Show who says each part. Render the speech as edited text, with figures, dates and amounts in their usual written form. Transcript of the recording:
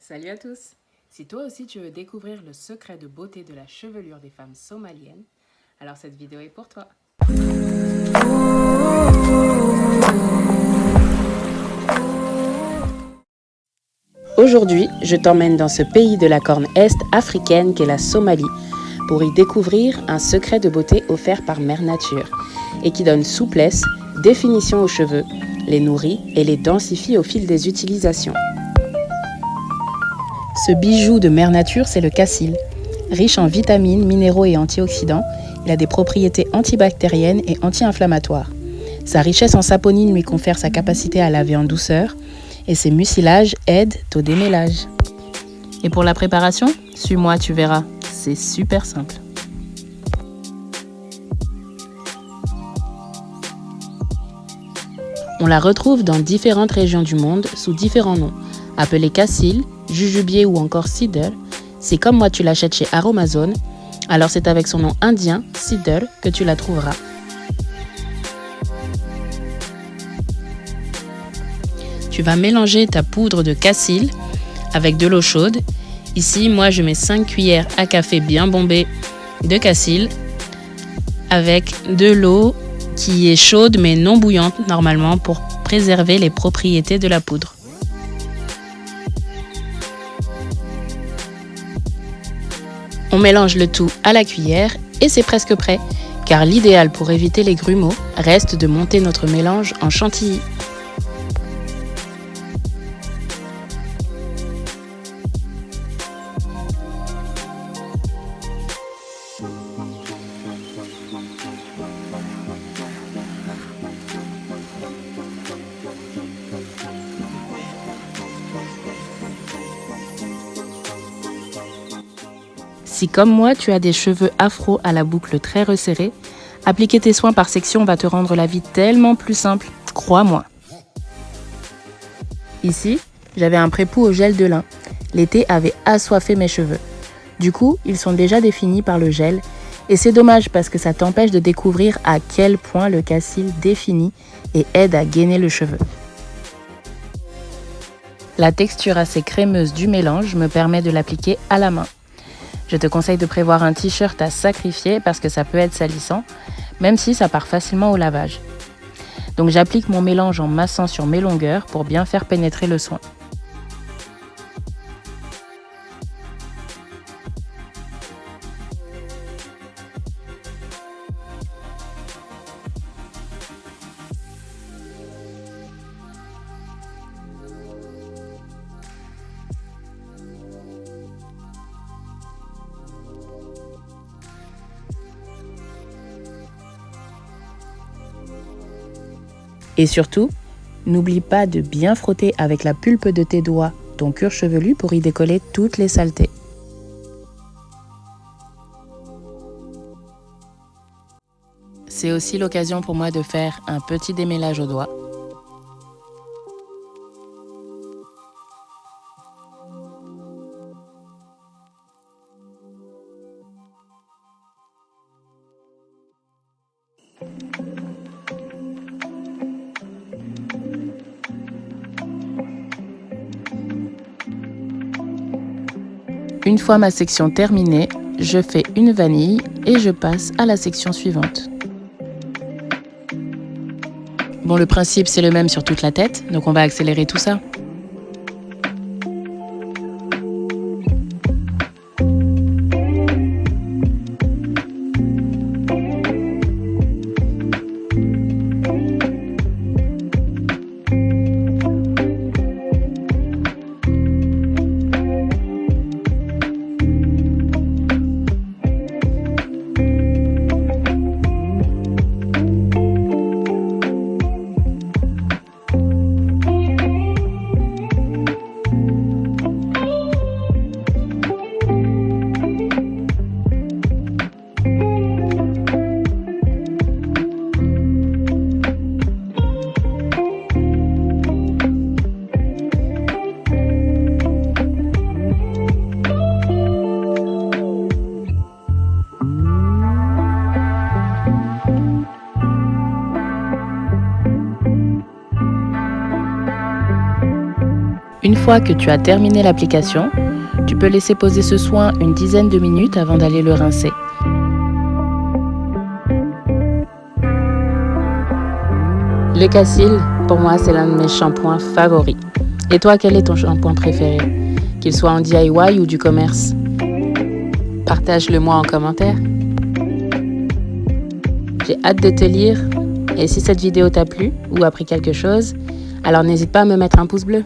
Speaker 1: Salut à tous! Si toi aussi tu veux découvrir le secret de beauté de la chevelure des femmes somaliennes, alors cette vidéo est pour toi. Aujourd'hui, je t'emmène dans ce pays de la corne est africaine qu'est la Somalie pour y découvrir un secret de beauté offert par Mère Nature et qui donne souplesse, définition aux cheveux, les nourrit et les densifie au fil des utilisations. Ce bijou de Mère Nature, c'est le cassil. Riche en vitamines, minéraux et antioxydants, il a des propriétés antibactériennes et anti-inflammatoires. Sa richesse en saponine lui confère sa capacité à laver en douceur et ses mucilages aident au démêlage. Et pour la préparation, suis-moi, tu verras, c'est super simple. On la retrouve dans différentes régions du monde sous différents noms, appelée cassil, jujubier ou encore cedar. Si comme moi tu l'achètes chez Aromazone, alors c'est avec son nom indien, cedar, que tu la trouveras. Tu vas mélanger ta poudre de cassil avec de l'eau chaude. Ici, moi je mets 5 cuillères à café bien bombées de cassil avec de l'eau qui est chaude mais non bouillante normalement pour préserver les propriétés de la poudre. On mélange le tout à la cuillère et c'est presque prêt, car l'idéal pour éviter les grumeaux reste de monter notre mélange en chantilly. Si comme moi, tu as des cheveux afro à la boucle très resserrée, appliquer tes soins par section va te rendre la vie tellement plus simple, crois-moi. Ici, j'avais un prépoux au gel de lin. L'été avait assoiffé mes cheveux. Du coup, ils sont déjà définis par le gel et c'est dommage parce que ça t'empêche de découvrir à quel point le cassil définit et aide à gainer le cheveu. La texture assez crémeuse du mélange me permet de l'appliquer à la main. Je te conseille de prévoir un t-shirt à sacrifier parce que ça peut être salissant, même si ça part facilement au lavage. Donc j'applique mon mélange en massant sur mes longueurs pour bien faire pénétrer le soin. Et surtout, n'oublie pas de bien frotter avec la pulpe de tes doigts ton cuir chevelu pour y décoller toutes les saletés. C'est aussi l'occasion pour moi de faire un petit démêlage aux doigts. Une fois ma section terminée, je fais une vanille et je passe à la section suivante. Bon, le principe c'est le même sur toute la tête, donc on va accélérer tout ça. fois que tu as terminé l'application, tu peux laisser poser ce soin une dizaine de minutes avant d'aller le rincer. Le K-Sil, pour moi, c'est l'un de mes shampoings favoris. Et toi, quel est ton shampoing préféré? Qu'il soit en DIY ou du commerce? Partage-le moi en commentaire. J'ai hâte de te lire. Et si cette vidéo t'a plu ou appris quelque chose, alors n'hésite pas à me mettre un pouce bleu.